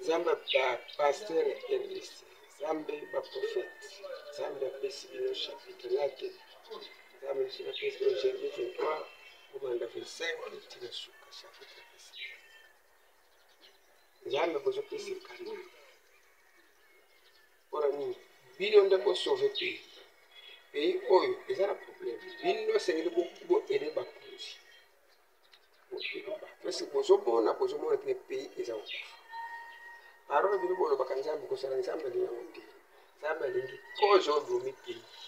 Zamba ba pasteur Ernest, Zamba ba prophète, Zamba pesi bino chapitre lake, Zamba sina pesi bino Jérémie 23, kumanda 25, tina suka chapitre pesi. Zamba bozo pesi kanda. Ora nini, bino nda bo sauver pays. Pays oyo, eza na problème. Bino sengeli bo ene ba konzi. Parce que bozo mona te pays eza okufa. Parole bino bono bakanzambe kosala nzambe linyango te. Nzambe alingi kozo obomi pays.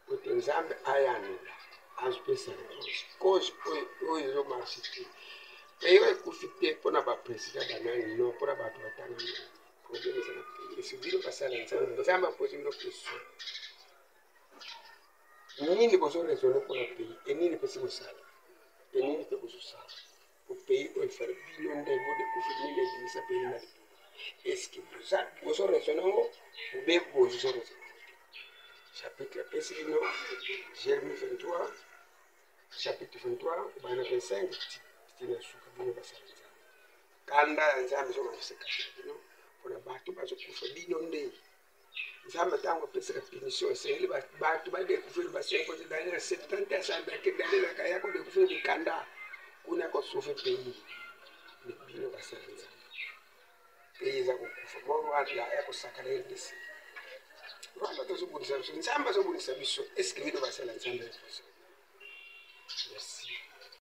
Kote nzambe ayanula azopesa réponse cause oyo ezomarche te pays oyo ekufi te mpona baprésident banani no mpona bato batanga problème eza na pays esi bino basala nzambe aposi bino question nini bozoraisonne mpona pays enini mpesi bosala enini mpe bozosala po pays oyo efale bino nde bodekufi nini ebimisa pays na libumu eske bozoraisonne yango obe bozoraisonne chapitre apesi bino Jérémie 23 chapitre 23 bana 25 tina suka bino basala nzambe kanda ya nzambe ezomakosekasa bino mpona bato bazokufa bino nde nzambe ntango apesaka punition esengeli bato badekufiri basenkote daniel 70 asambake daniel akaya kodekufiri mikanda kuna kosauve pays bino basala nzambe pays eza kokufa morwanda ya kosakana rdc Rwanda tozobundisa biso nzambe azobundisa biso eske bino basala nzambe